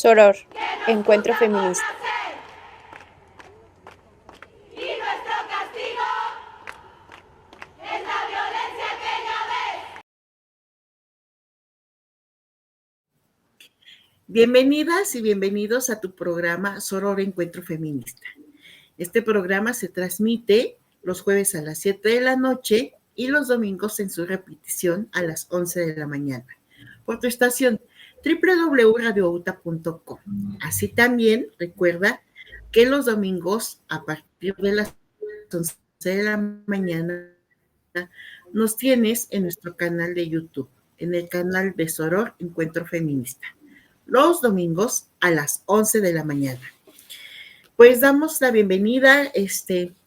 Soror, Encuentro Feminista. Y nuestro castigo es la violencia que ya ves. Bienvenidas y bienvenidos a tu programa Soror Encuentro Feminista. Este programa se transmite los jueves a las 7 de la noche y los domingos en su repetición a las 11 de la mañana por tu estación www.radiouta.com. Así también recuerda que los domingos a partir de las 11 de la mañana nos tienes en nuestro canal de YouTube, en el canal de Soror Encuentro Feminista, los domingos a las 11 de la mañana. Pues damos la bienvenida,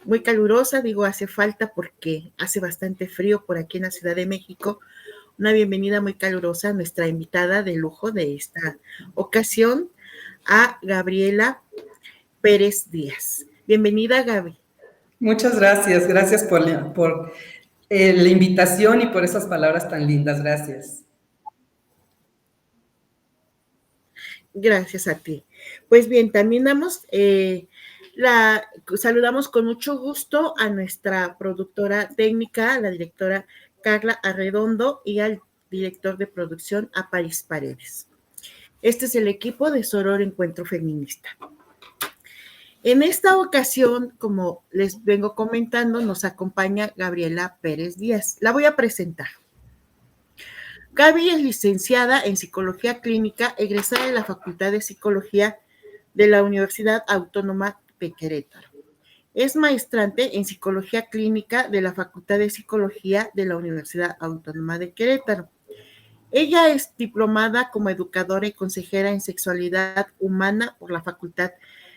muy calurosa, digo, hace falta porque hace bastante frío por aquí en la Ciudad de México. Una bienvenida muy calurosa a nuestra invitada de lujo de esta ocasión, a Gabriela Pérez Díaz. Bienvenida, Gaby. Muchas gracias por la invitación y por esas palabras tan lindas, gracias. Gracias a ti. Pues bien, también saludamos con mucho gusto a nuestra productora técnica, la directora Carla Arredondo, y al director de producción, a París Paredes. Este es el equipo de Soror Encuentro Feminista. En esta ocasión, como les vengo comentando, nos acompaña Gabriela Pérez Díaz. La voy a presentar. Gaby es licenciada en Psicología Clínica, egresada de la Facultad de Psicología de la Universidad Autónoma de Querétaro. Es maestrante en Psicología Clínica de la Facultad de Psicología de la Universidad Autónoma de Querétaro. Ella es diplomada como educadora y consejera en sexualidad humana por la Facultad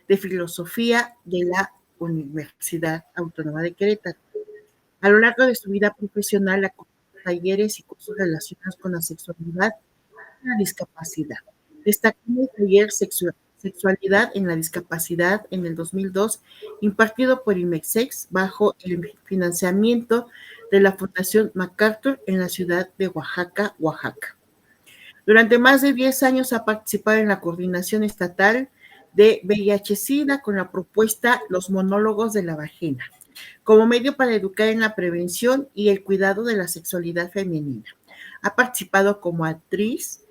de Filosofía de la Universidad Autónoma de Querétaro. A lo largo de su vida profesional, ha talleres y cursos relacionados con la sexualidad y la discapacidad. Destacó en el taller Sexualidad en la Discapacidad en el 2002, impartido por IMEXEX bajo el financiamiento de la Fundación MacArthur en la ciudad de Oaxaca, Oaxaca. Durante más de 10 años ha participado en la coordinación estatal de VIH-Sida con la propuesta Los Monólogos de la Vagina, como medio para educar en la prevención y el cuidado de la sexualidad femenina. Ha participado como actriz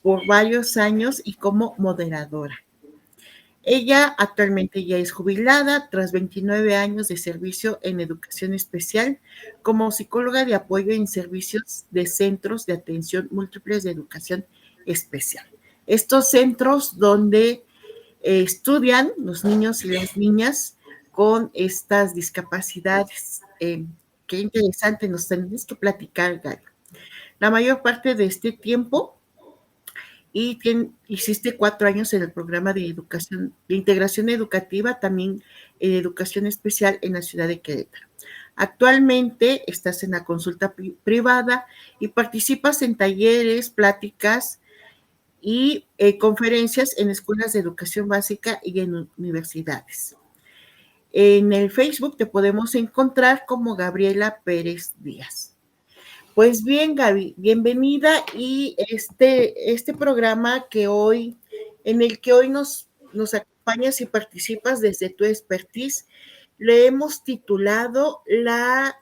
por varios años y como moderadora. Ella actualmente ya es jubilada tras 29 años de servicio en educación especial como psicóloga de apoyo en servicios de centros de atención múltiples de educación especial. Estos centros donde estudian los niños y las niñas con estas discapacidades. Qué interesante, nos tenés que platicar, Gaby. La mayor parte de este tiempo y hiciste 4 años en el programa de integración educativa, también en educación especial en la ciudad de Querétaro. Actualmente estás en la consulta privada y participas en talleres, pláticas y conferencias en escuelas de educación básica y en universidades. En el Facebook te podemos encontrar como Gabriela Pérez Díaz. Pues bien, Gaby, bienvenida, y este programa en el que hoy nos acompañas y participas desde tu expertise, le hemos titulado la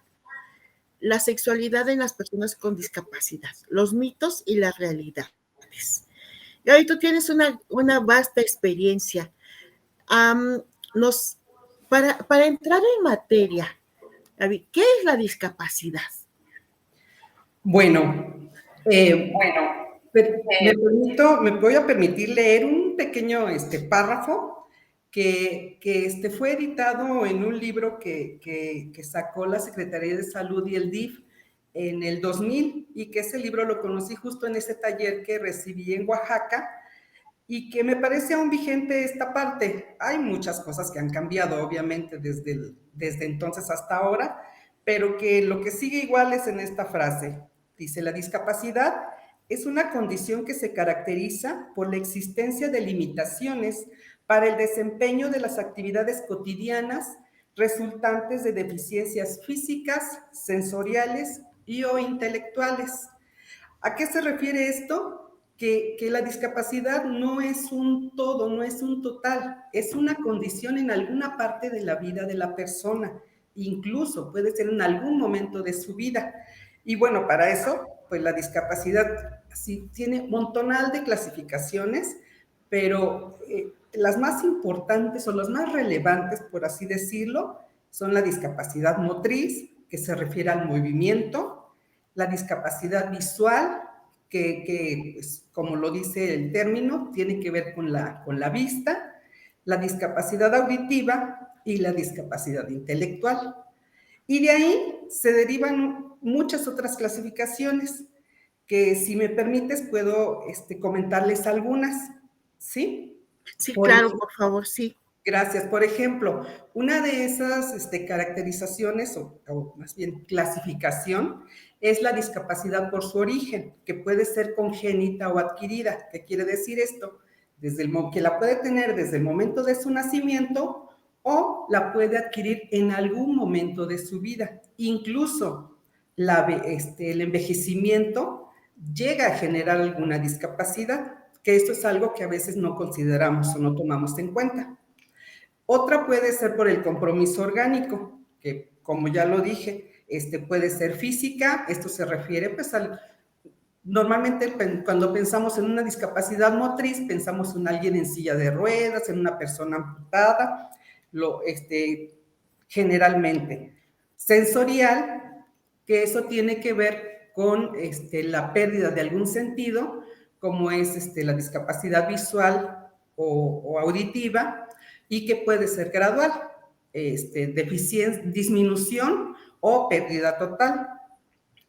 sexualidad en las personas con discapacidad, los mitos y las realidades. Gaby, tú tienes una vasta experiencia. Nos, para entrar en materia, Gaby, ¿qué es la discapacidad? Bueno, me voy a permitir leer un pequeño párrafo que fue editado en un libro que sacó la Secretaría de Salud y el DIF en el 2000, y que ese libro lo conocí justo en ese taller que recibí en Oaxaca, y que me parece aún vigente esta parte. Hay muchas cosas que han cambiado, obviamente, desde entonces hasta ahora, pero que lo que sigue igual es en esta frase. Dice: la discapacidad es una condición que se caracteriza por la existencia de limitaciones para el desempeño de las actividades cotidianas resultantes de deficiencias físicas, sensoriales y o intelectuales. ¿A qué se refiere esto? que la discapacidad no es un todo, no es un total, es una condición en alguna parte de la vida de la persona, incluso puede ser en algún momento de su vida. Y bueno, para eso, pues la discapacidad sí tiene montonal de clasificaciones, pero las más importantes o las más relevantes, por así decirlo, son la discapacidad motriz, que se refiere al movimiento, la discapacidad visual, que pues, como lo dice el término, tiene que ver con la vista, la discapacidad auditiva y la discapacidad intelectual. Y de ahí se derivan muchas otras clasificaciones que, si me permites, puedo comentarles algunas, ¿sí? Sí, Por claro, ejemplo, por favor, sí. gracias. Por ejemplo, una de esas caracterizaciones, o más bien clasificación, es la discapacidad por su origen, que puede ser congénita o adquirida. ¿Qué quiere decir esto? Que la puede tener desde el momento de su nacimiento o la puede adquirir en algún momento de su vida. Incluso el envejecimiento llega a generar alguna discapacidad, que esto es algo que a veces no consideramos o no tomamos en cuenta. Otra puede ser por el compromiso orgánico, que como ya lo dije, puede ser física. Esto se refiere pues normalmente cuando pensamos en una discapacidad motriz, pensamos en alguien en silla de ruedas, en una persona amputada, generalmente. Sensorial, que eso tiene que ver con la pérdida de algún sentido, como es la discapacidad visual o auditiva, y que puede ser gradual, disminución o pérdida total.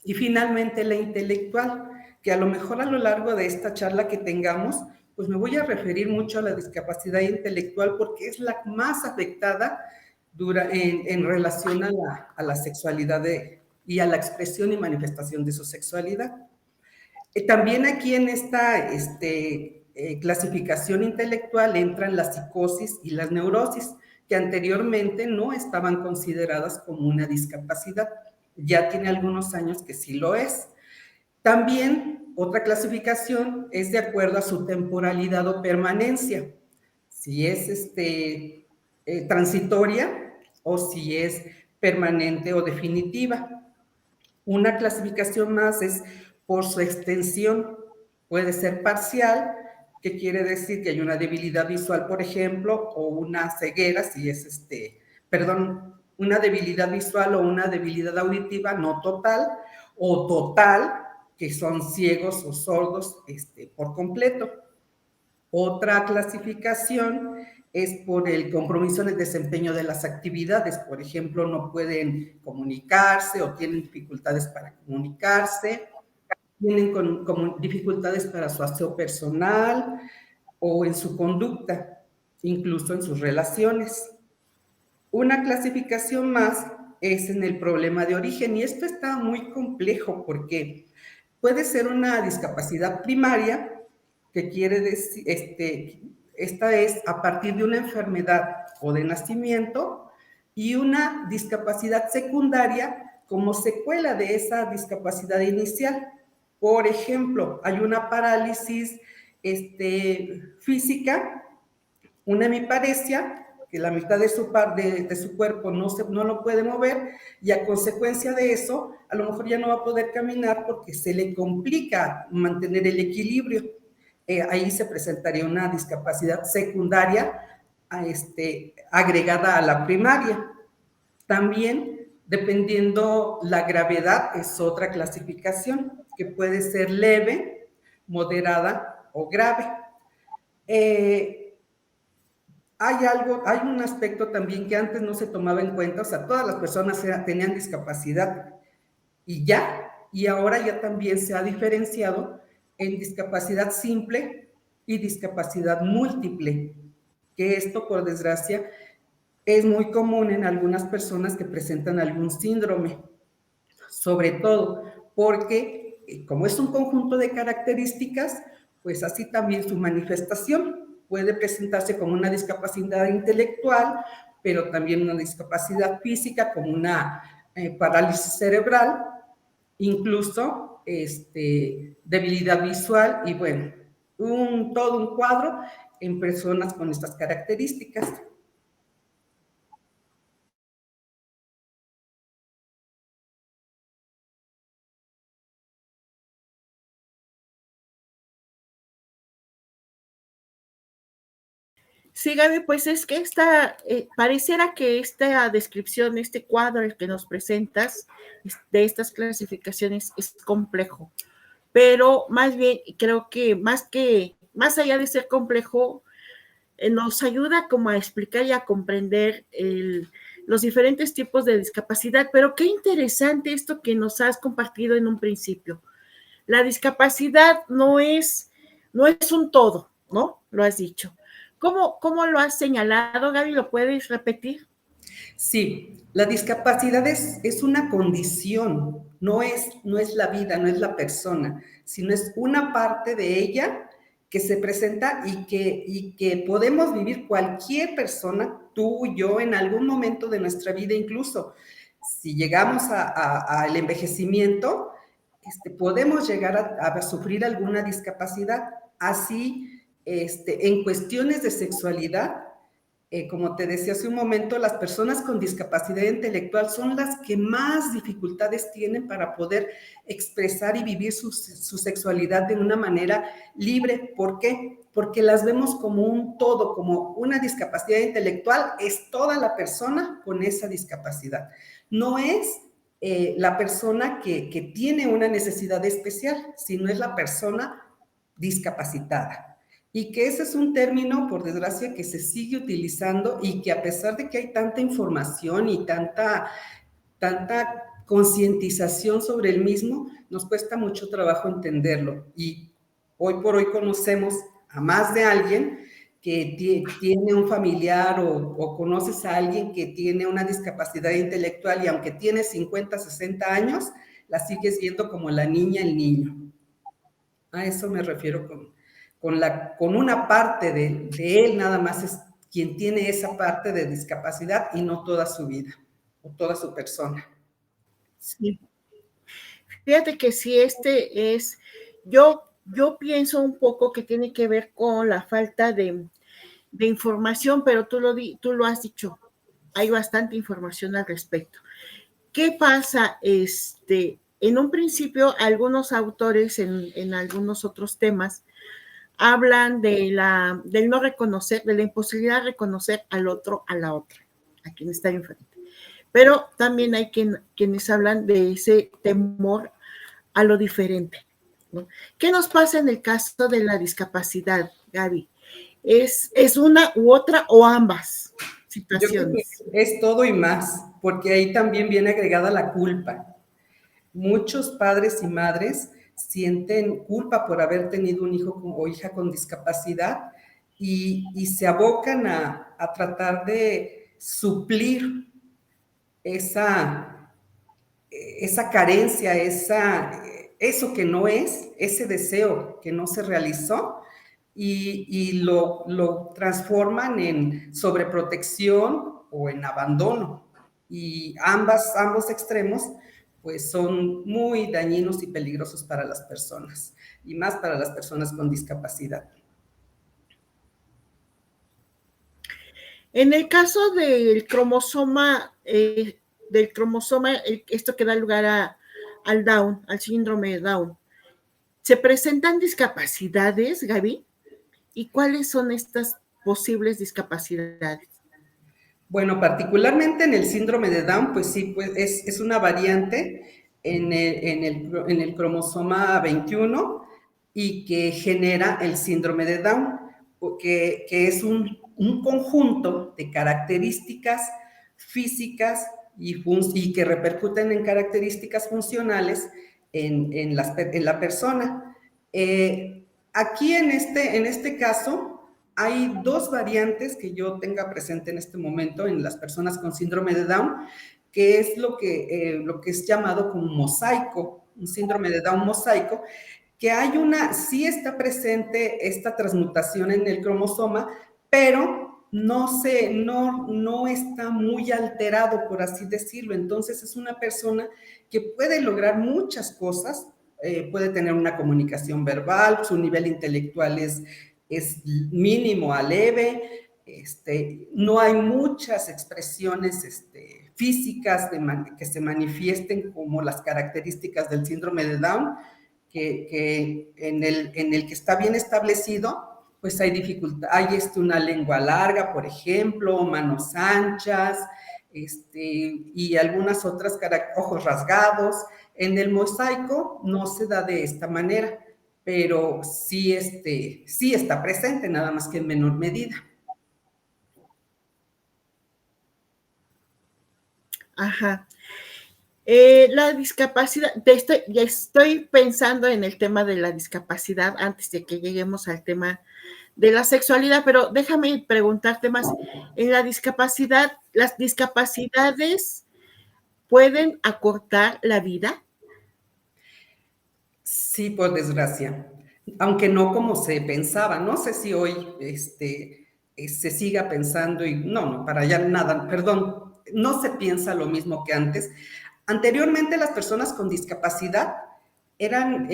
Y finalmente la intelectual, que a lo mejor a lo largo de esta charla que tengamos, pues me voy a referir mucho a la discapacidad intelectual porque es la más afectada en relación a la sexualidad y a la expresión y manifestación de su sexualidad. También aquí en esta clasificación intelectual entran la psicosis y las neurosis, que anteriormente no estaban consideradas como una discapacidad. Ya tiene algunos años que sí lo es. También otra clasificación es de acuerdo a su temporalidad o permanencia, si es transitoria o si es permanente o definitiva. Una clasificación más es por su extensión. Puede ser parcial, que quiere decir que hay una debilidad visual, por ejemplo, o una ceguera, si es una debilidad visual o una debilidad auditiva no total, o total, que son ciegos o sordos por completo. Otra clasificación es por el compromiso en el desempeño de las actividades. Por ejemplo, no pueden comunicarse o tienen dificultades para comunicarse, tienen dificultades para su aseo personal o en su conducta, incluso en sus relaciones. Una clasificación más es en el problema de origen, y esto está muy complejo porque puede ser una discapacidad primaria, que quiere decir, esta es a partir de una enfermedad o de nacimiento, y una discapacidad secundaria como secuela de esa discapacidad inicial. Por ejemplo, hay una parálisis física, una hemiparesia, que la mitad de su cuerpo no lo puede mover, y a consecuencia de eso, a lo mejor ya no va a poder caminar porque se le complica mantener el equilibrio. Ahí se presentaría una discapacidad secundaria agregada a la primaria. También, dependiendo la gravedad, es otra clasificación, que puede ser leve, moderada o grave. Hay un aspecto también que antes no se tomaba en cuenta, o sea, todas las personas tenían discapacidad y ahora ya también se ha diferenciado en discapacidad simple y discapacidad múltiple, que esto, por desgracia, es muy común en algunas personas que presentan algún síndrome, sobre todo porque como es un conjunto de características, pues así también su manifestación puede presentarse como una discapacidad intelectual, pero también una discapacidad física como una parálisis cerebral, incluso debilidad visual y bueno, todo un cuadro en personas con estas características. Sí, Gaby, pues es que pareciera que esta descripción, este cuadro que nos presentas de estas clasificaciones es complejo, pero más bien creo que más allá de ser complejo, nos ayuda como a explicar y a comprender los diferentes tipos de discapacidad, pero qué interesante esto que nos has compartido en un principio. La discapacidad no es un todo, ¿no? Lo has dicho. ¿Cómo lo has señalado, Gaby? ¿Lo puedes repetir? Sí, la discapacidad es una condición, no es la vida, no es la persona, sino es una parte de ella que se presenta y que podemos vivir cualquier persona, tú, yo, en algún momento de nuestra vida, incluso si llegamos al envejecimiento, podemos llegar a sufrir alguna discapacidad. Así, en cuestiones de sexualidad, como te decía hace un momento, las personas con discapacidad intelectual son las que más dificultades tienen para poder expresar y vivir su sexualidad de una manera libre. ¿Por qué? Porque las vemos como un todo, como una discapacidad intelectual, es toda la persona con esa discapacidad. No es la persona que tiene una necesidad especial, sino es la persona discapacitada. Y que ese es un término, por desgracia, que se sigue utilizando y que a pesar de que hay tanta información y tanta concientización sobre el mismo, nos cuesta mucho trabajo entenderlo. Y hoy por hoy conocemos a más de alguien que tiene un familiar o conoces a alguien que tiene una discapacidad intelectual y aunque tiene 50, 60 años, la sigues viendo como la niña, el niño. A eso me refiero con una parte de él, nada más es quien tiene esa parte de discapacidad y no toda su vida o toda su persona. Sí. Fíjate que si yo pienso un poco que tiene que ver con la falta de información, pero tú lo has dicho, hay bastante información al respecto. ¿Qué pasa? En un principio, algunos autores en algunos otros temas hablan del no reconocer, de la imposibilidad de reconocer al otro, a la otra, a quien está enfrente. Pero también hay quienes hablan de ese temor a lo diferente, ¿no? ¿Qué nos pasa en el caso de la discapacidad, Gaby? ¿Es una u otra o ambas Yo creo que situaciones? es todo y más, porque ahí también viene agregada la culpa. Muchos padres y madres sienten culpa por haber tenido un hijo o hija con discapacidad y se abocan a tratar de suplir esa, esa carencia, eso que no es, ese deseo que no se realizó y lo transforman en sobreprotección o en abandono. Y ambos extremos pues son muy dañinos y peligrosos para las personas, y más para las personas con discapacidad. En el caso esto que da lugar al Down, al síndrome de Down, ¿se presentan discapacidades, Gaby? ¿Y cuáles son estas posibles discapacidades? Bueno, particularmente en el síndrome de Down, pues sí, pues es una variante en el cromosoma 21 y que genera el síndrome de Down, que es un conjunto de características físicas y que repercuten en características funcionales en la persona. Aquí en este caso, hay dos variantes que yo tenga presente en este momento en las personas con síndrome de Down, que es lo que es llamado como mosaico, un síndrome de Down mosaico, que sí está presente esta transmutación en el cromosoma, pero no está muy alterado, por así decirlo. Entonces es una persona que puede lograr muchas cosas, puede tener una comunicación verbal, su nivel intelectual es mínimo a leve, no hay muchas expresiones físicas que se manifiesten como las características del síndrome de Down, que en el que está bien establecido, pues hay dificultad, hay una lengua larga, por ejemplo, manos anchas, y algunas otras, ojos rasgados. En el mosaico no se da de esta manera, pero sí, sí está presente, nada más que en menor medida. Ajá. La discapacidad, ya estoy pensando en el tema de la discapacidad antes de que lleguemos al tema de la sexualidad, pero déjame preguntarte más. En la discapacidad, ¿las discapacidades pueden acortar la vida? Sí, por desgracia, aunque no como se pensaba. No sé si hoy se siga pensando y no, para allá nada, perdón, no se piensa lo mismo que antes. Anteriormente las personas con discapacidad eran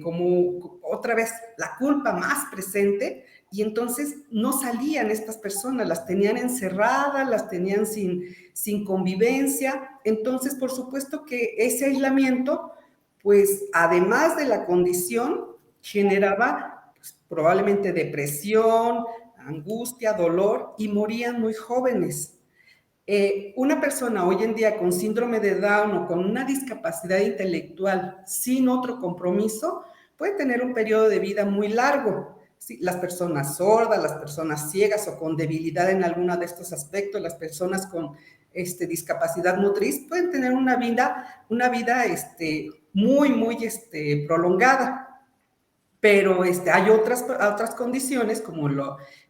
como otra vez la culpa más presente, y entonces no salían estas personas, las tenían encerradas, las tenían sin convivencia. Entonces, por supuesto que ese aislamiento, pues además de la condición, generaba pues, probablemente depresión, angustia, dolor, y morían muy jóvenes. Una persona hoy en día con síndrome de Down o con una discapacidad intelectual sin otro compromiso puede tener un periodo de vida muy largo. ¿Sí? Las personas sordas, las personas ciegas o con debilidad en alguno de estos aspectos, las personas con discapacidad motriz pueden tener una vida muy prolongada. Pero hay otras condiciones como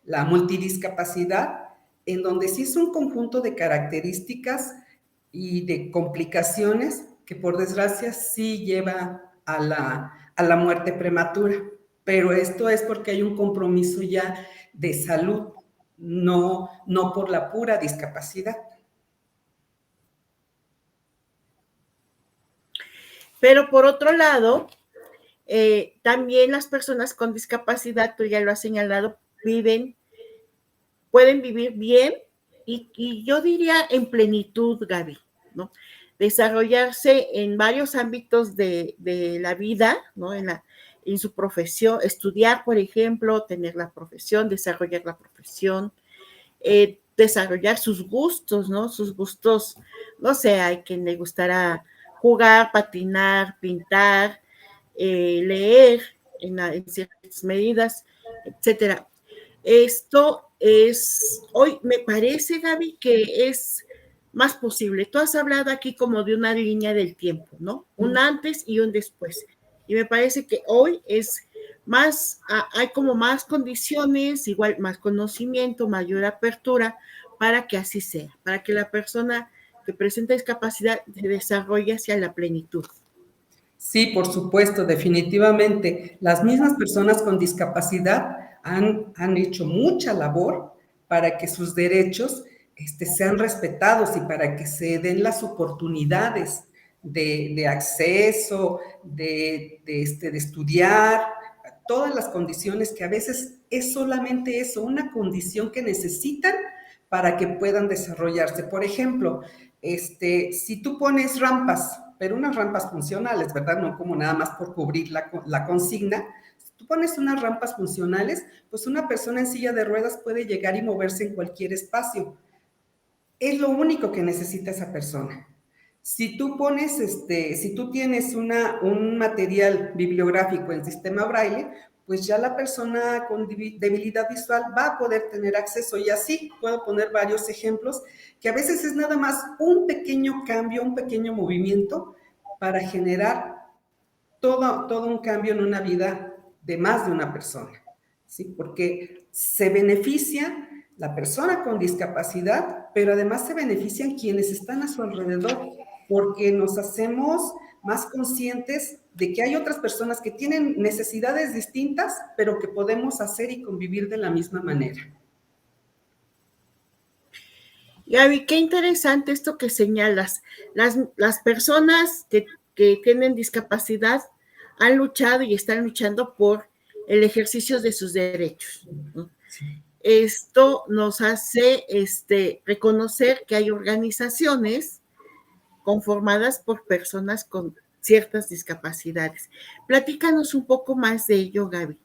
la multidiscapacidad, en donde sí es un conjunto de características y de complicaciones que por desgracia sí lleva a la muerte prematura. Pero esto es porque hay un compromiso ya de salud, no por la pura discapacidad. Pero por otro lado, también las personas con discapacidad, tú ya lo has señalado, pueden vivir bien y yo diría en plenitud, Gaby, ¿no? Desarrollarse en varios ámbitos de la vida, ¿no? En su profesión, estudiar, por ejemplo, tener la profesión, desarrollar la profesión, desarrollar sus gustos, ¿no? Sus gustos, no sé, hay quien le gustará jugar, patinar, pintar, leer en ciertas medidas, etcétera. Esto hoy me parece, Gaby, que es más posible. Tú has hablado aquí como de una línea del tiempo, ¿no? Un antes y un después. Y me parece que hoy es más, hay como más condiciones, igual más conocimiento, mayor apertura para que así sea, para que la persona que presenta discapacidad se desarrolle hacia la plenitud. Sí, por supuesto, definitivamente. Las mismas personas con discapacidad han hecho mucha labor para que sus derechos sean respetados y para que se den las oportunidades de acceso, de estudiar, todas las condiciones que a veces es solamente eso, una condición que necesitan para que puedan desarrollarse. Por ejemplo, si tú pones rampas, pero unas rampas funcionales, ¿verdad? No como nada más por cubrir la consigna. Si tú pones unas rampas funcionales, pues una persona en silla de ruedas puede llegar y moverse en cualquier espacio. Es lo único que necesita esa persona. Si tú pones, si tú tienes un material bibliográfico en sistema braille, pues ya la persona con debilidad visual va a poder tener acceso. Y así puedo poner varios ejemplos que a veces es nada más un pequeño cambio, un pequeño movimiento para generar todo un cambio en una vida de más de una persona, ¿sí? Porque se beneficia la persona con discapacidad, pero además se benefician quienes están a su alrededor, porque nos hacemos más conscientes de que hay otras personas que tienen necesidades distintas, pero que podemos hacer y convivir de la misma manera. Gaby, qué interesante esto que señalas. Las personas que tienen discapacidad han luchado y están luchando por el ejercicio de sus derechos, ¿no? Esto nos hace reconocer que hay organizaciones conformadas por personas con ciertas discapacidades. Platícanos un poco más de ello, Gaby.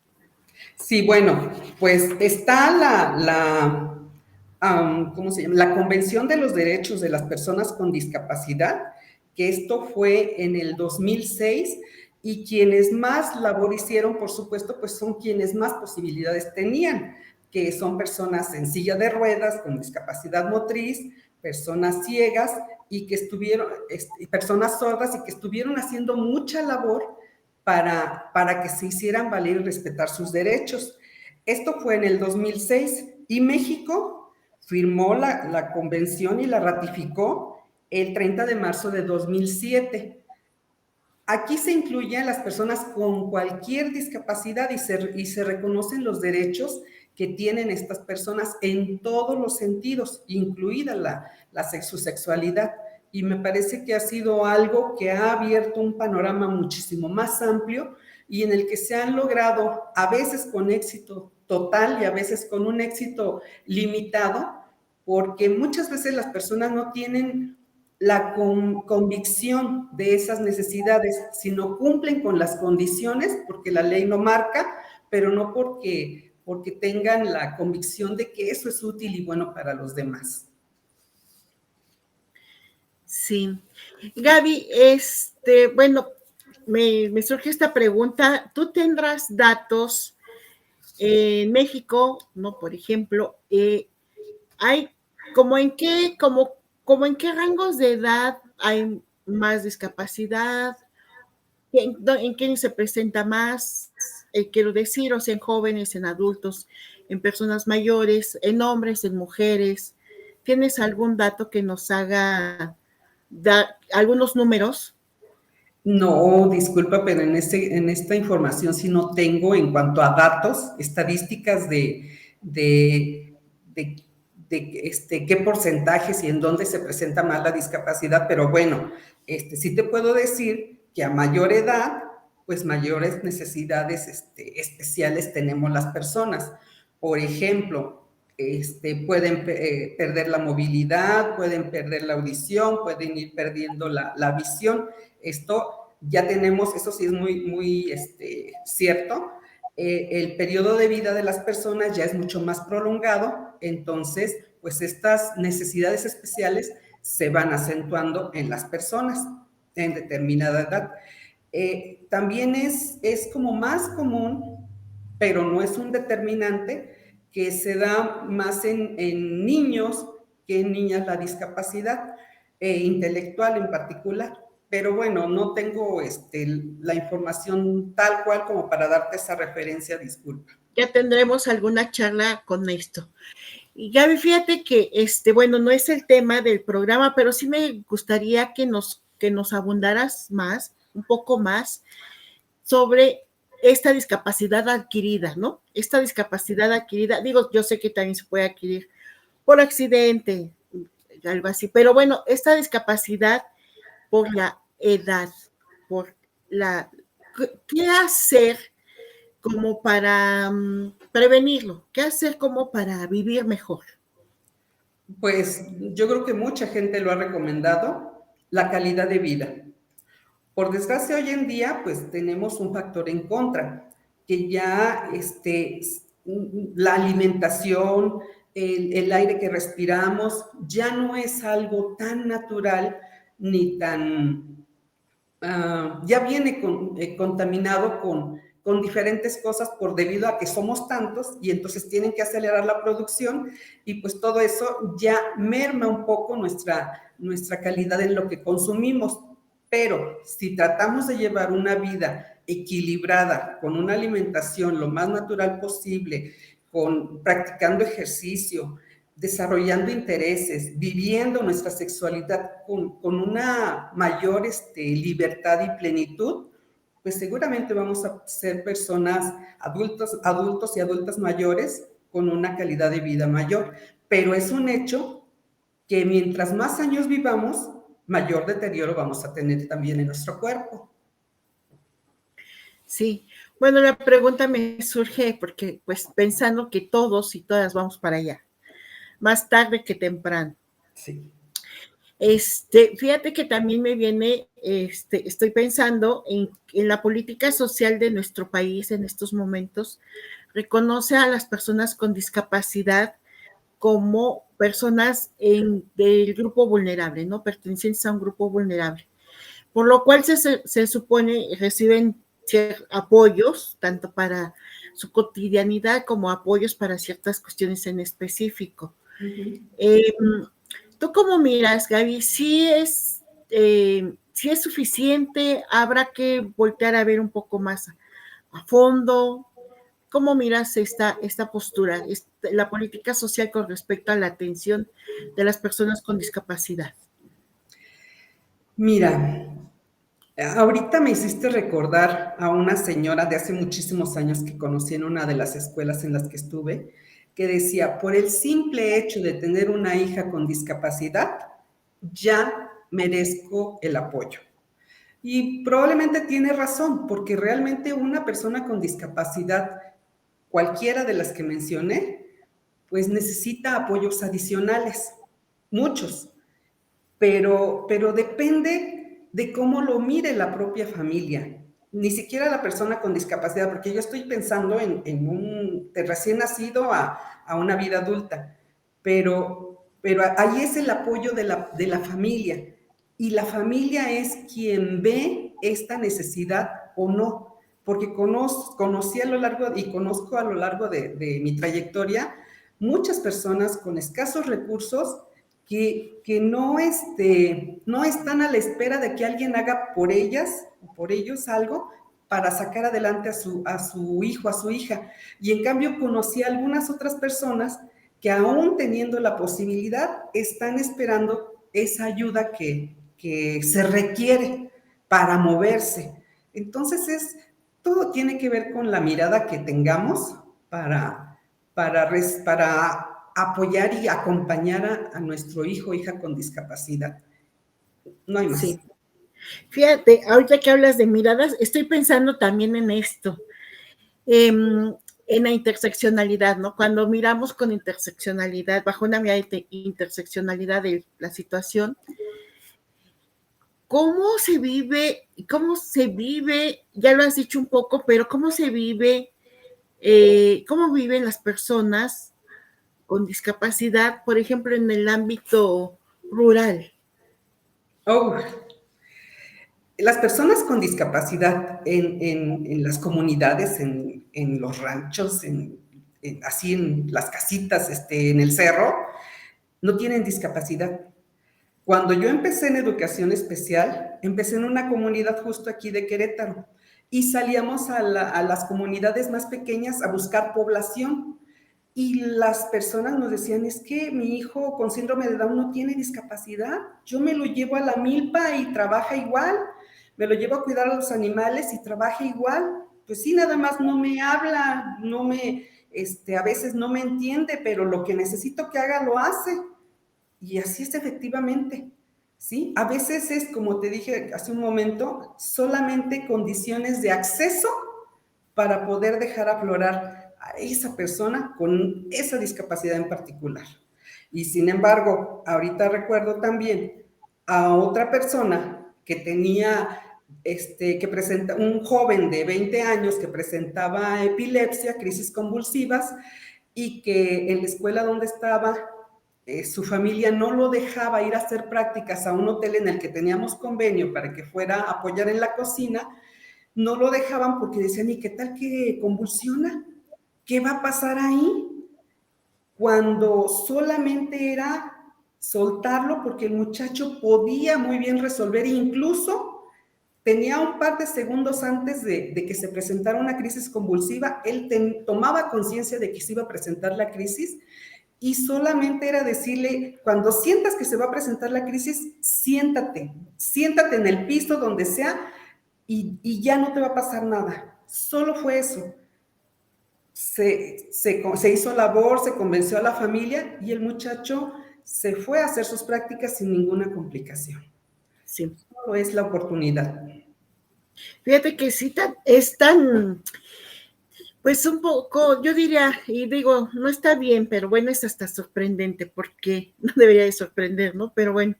Sí, bueno, pues está ¿cómo se llama? La Convención de los Derechos de las Personas con Discapacidad, que esto fue en el 2006, y quienes más labor hicieron, por supuesto, pues son quienes más posibilidades tenían, que son personas en silla de ruedas, con discapacidad motriz, personas ciegas y que estuvieron, personas sordas y que estuvieron haciendo mucha labor para que se hicieran valer y respetar sus derechos. Esto fue en el 2006 y México firmó la convención y la ratificó el 30 de marzo de 2007. Aquí se incluyen las personas con cualquier discapacidad y se reconocen los derechos que tienen estas personas en todos los sentidos, incluida su sexualidad. Y me parece que ha sido algo que ha abierto un panorama muchísimo más amplio y en el que se han logrado, a veces con éxito total y a veces con un éxito limitado, porque muchas veces las personas no tienen la convicción de esas necesidades, sino cumplen con las condiciones, porque la ley lo marca, pero no porque tengan la convicción de que eso es útil y bueno para los demás. Sí. Gaby, bueno, me surge esta pregunta. ¿Tú tendrás datos en México, no? Por ejemplo, hay como en qué rangos de edad hay más discapacidad, en quién se presenta más, quiero decir, o sea, en jóvenes, en adultos, en personas mayores, en hombres, en mujeres. ¿Tienes algún dato que nos haga dar algunos números? No, disculpa, pero en esta información sí no tengo en cuanto a datos, estadísticas de qué porcentajes y en dónde se presenta más la discapacidad, pero bueno, sí te puedo decir que a mayor edad, pues mayores necesidades especiales tenemos las personas. Por ejemplo, pueden perder la movilidad, pueden perder la audición, pueden ir perdiendo la visión. Esto ya tenemos, eso sí es muy cierto. El periodo de vida de las personas ya es mucho más prolongado, entonces, pues estas necesidades especiales se van acentuando en las personas en determinada edad. También es como más común, pero no es un determinante, que se da más en niños que en niñas la discapacidad intelectual en particular. Pero bueno, no tengo la información tal cual como para darte esa referencia, disculpa. Ya tendremos alguna charla con esto. Y Gaby, fíjate que, bueno, no es el tema del programa, pero sí me gustaría que nos abundaras más, un poco más, sobre esta discapacidad adquirida, ¿no? Esta discapacidad adquirida, digo, yo sé que también se puede adquirir por accidente, algo así, pero bueno, esta discapacidad por la edad, por ¿qué hacer como para prevenirlo? ¿Qué hacer como para vivir mejor? Pues yo creo que mucha gente lo ha recomendado, la calidad de vida. Por desgracia, hoy en día, pues tenemos un factor en contra, que ya la alimentación, el aire que respiramos, ya no es algo tan natural ni tan, ya viene contaminado con diferentes cosas por debido a que somos tantos y entonces tienen que acelerar la producción y pues todo eso ya merma un poco nuestra calidad en lo que consumimos. Pero si tratamos de llevar una vida equilibrada, con una alimentación lo más natural posible, practicando ejercicio, desarrollando intereses, viviendo nuestra sexualidad con una mayor libertad y plenitud, pues seguramente vamos a ser personas adultos y adultas mayores con una calidad de vida mayor. Pero es un hecho que mientras más años vivamos, mayor deterioro vamos a tener también en nuestro cuerpo. Sí, bueno, la pregunta me surge porque, pues, pensando que todos y todas vamos para allá, más tarde que temprano. Sí. Fíjate que también me viene, estoy pensando en la política social de nuestro país en estos momentos, reconoce a las personas con discapacidad como personas del grupo vulnerable, ¿no? Pertenecientes a un grupo vulnerable. Por lo cual se supone reciben apoyos, tanto para su cotidianidad como apoyos para ciertas cuestiones en específico. ¿Tú cómo miras, Gaby? Si es suficiente, habrá que voltear a ver un poco más a fondo. ¿Cómo miras esta postura, la política social con respecto a la atención de las personas con discapacidad? Mira, ahorita me hiciste recordar a una señora de hace muchísimos años que conocí en una de las escuelas en las que estuve, que decía, por el simple hecho de tener una hija con discapacidad, ya merezco el apoyo. Y probablemente tiene razón, porque realmente una persona con discapacidad, cualquiera de las que mencioné, pues necesita apoyos adicionales, muchos, pero depende de cómo lo mire la propia familia, ni siquiera la persona con discapacidad, porque yo estoy pensando en un de recién nacido a una vida adulta, pero ahí es el apoyo de la familia, y la familia es quien ve esta necesidad o no, porque conocí a lo largo y conozco a lo largo de mi trayectoria muchas personas con escasos recursos que no, no están a la espera de que alguien haga por ellas o por ellos algo para sacar adelante a su hijo, a su hija. Y en cambio conocí a algunas otras personas que aún teniendo la posibilidad están esperando esa ayuda que se requiere para moverse. Entonces todo tiene que ver con la mirada que tengamos para apoyar y acompañar a nuestro hijo o hija con discapacidad. No hay más. Sí. Fíjate, ahorita que hablas de miradas, estoy pensando también en esto, en la interseccionalidad, ¿no? Cuando miramos con interseccionalidad, bajo una mirada de interseccionalidad de la situación, ¿cómo se vive? Ya lo has dicho un poco, pero ¿cómo se vive? ¿Cómo viven las personas con discapacidad, por ejemplo, en el ámbito rural? Oh, las personas con discapacidad en las comunidades, en los ranchos, así en las casitas, en el cerro, no tienen discapacidad. Cuando yo empecé en educación especial, empecé en una comunidad justo aquí de Querétaro y salíamos a las comunidades más pequeñas a buscar población. Y las personas nos decían, es que mi hijo con síndrome de Down no tiene discapacidad, yo me lo llevo a la milpa y trabaja igual, me lo llevo a cuidar a los animales y trabaja igual. Pues sí, nada más no me habla, a veces no me entiende, pero lo que necesito que haga lo hace. Y así es efectivamente, ¿sí? A veces es, como te dije hace un momento, solamente condiciones de acceso para poder dejar aflorar a esa persona con esa discapacidad en particular. Y sin embargo, ahorita recuerdo también a otra persona que tenía, que presenta, un joven de 20 años que presentaba epilepsia, crisis convulsivas, y que en la escuela donde estaba, su familia no lo dejaba ir a hacer prácticas a un hotel en el que teníamos convenio para que fuera a apoyar en la cocina. No lo dejaban porque decían, ¿y qué tal que convulsiona? ¿Qué va a pasar ahí? Cuando solamente era soltarlo porque el muchacho podía muy bien resolver, incluso tenía un par de segundos antes de que se presentara una crisis convulsiva, él tomaba conciencia de que se iba a presentar la crisis y solamente era decirle, cuando sientas que se va a presentar la crisis, siéntate en el piso, donde sea, y ya no te va a pasar nada. Solo fue eso. Se hizo labor, se convenció a la familia y el muchacho se fue a hacer sus prácticas sin ninguna complicación. Sí. Solo es la oportunidad. Fíjate que sí, es tan, pues un poco, yo diría, y digo, no está bien, pero bueno, es hasta sorprendente, porque no debería de sorprender, ¿no? Pero bueno,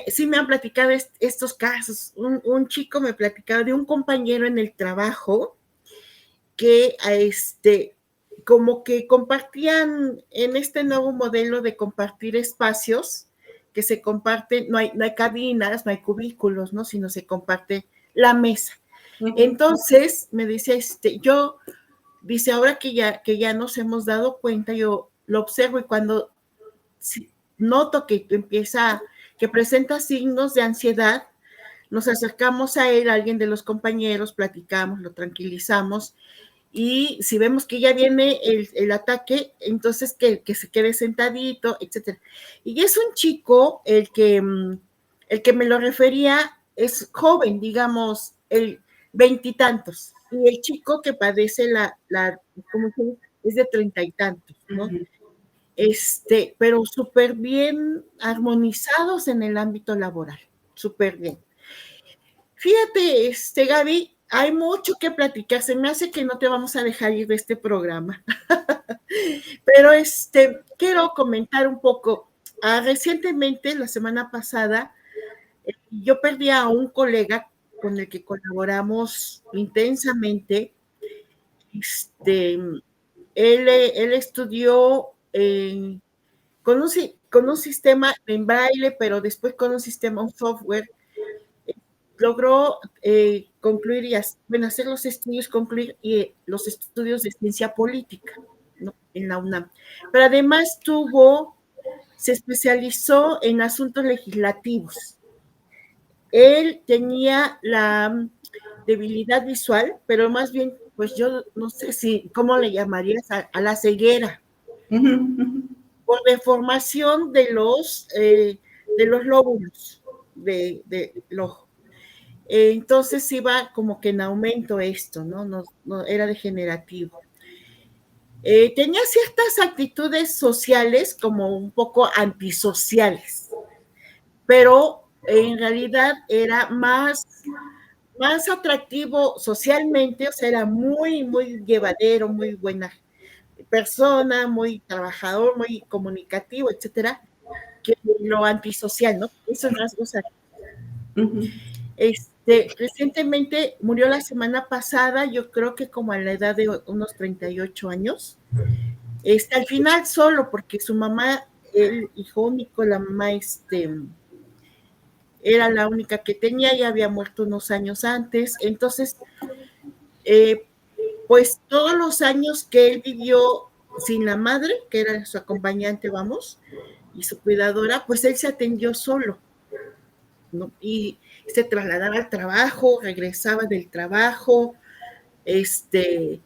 sí me han platicado estos casos. Un chico me platicaba de un compañero en el trabajo que como que compartían en este nuevo modelo de compartir espacios, que se comparten, no hay cabinas, no hay cubículos, ¿no? Sino se comparte la mesa. Entonces, me decía, dice, ahora que ya nos hemos dado cuenta, yo lo observo y cuando noto que que presenta signos de ansiedad, nos acercamos a él, a alguien de los compañeros, platicamos, lo tranquilizamos y si vemos que ya viene el ataque, entonces que se quede sentadito, etcétera. Y es un chico el que me lo refería, es joven, digamos, el veintitantos, y el chico que padece ¿cómo se dice? Es de treinta y tantos, ¿no? Pero súper bien armonizados en el ámbito laboral, súper bien. Fíjate, Gaby, hay mucho que platicar. Se me hace que no te vamos a dejar ir de este programa. Pero quiero comentar un poco. Recientemente, la semana pasada, yo perdí a un colega con el que colaboramos intensamente. Él estudió con un sistema en braille, pero después con un sistema, un software, logró concluir hacer los estudios, concluir los estudios de ciencia política, ¿no? En la UNAM. Pero además se especializó en asuntos legislativos. Él tenía la debilidad visual, pero más bien, pues yo no sé ¿cómo le llamarías? A la ceguera. Por deformación de los lóbulos del ojo. Entonces iba como que en aumento esto, ¿no? No era degenerativo. Tenía ciertas actitudes sociales como un poco antisociales, pero en realidad era más atractivo socialmente, o sea, era muy, muy llevadero, muy buena persona, muy trabajador, muy comunicativo, etcétera, que lo antisocial, ¿no? Esos rasgos. Recientemente murió la semana pasada, yo creo que como a la edad de unos 38 años. Al final solo, porque su mamá, el hijo único, la mamá era la única que tenía, ya había muerto unos años antes. Entonces, pues todos los años que él vivió sin la madre, que era su acompañante, vamos, y su cuidadora, pues él se atendió solo, ¿no? Y se trasladaba al trabajo, regresaba del trabajo, se